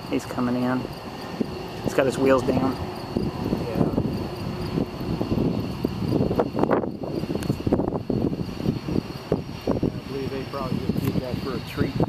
He's coming in. He's got his wheels down. Yeah. I believe they probably just did that for a treat.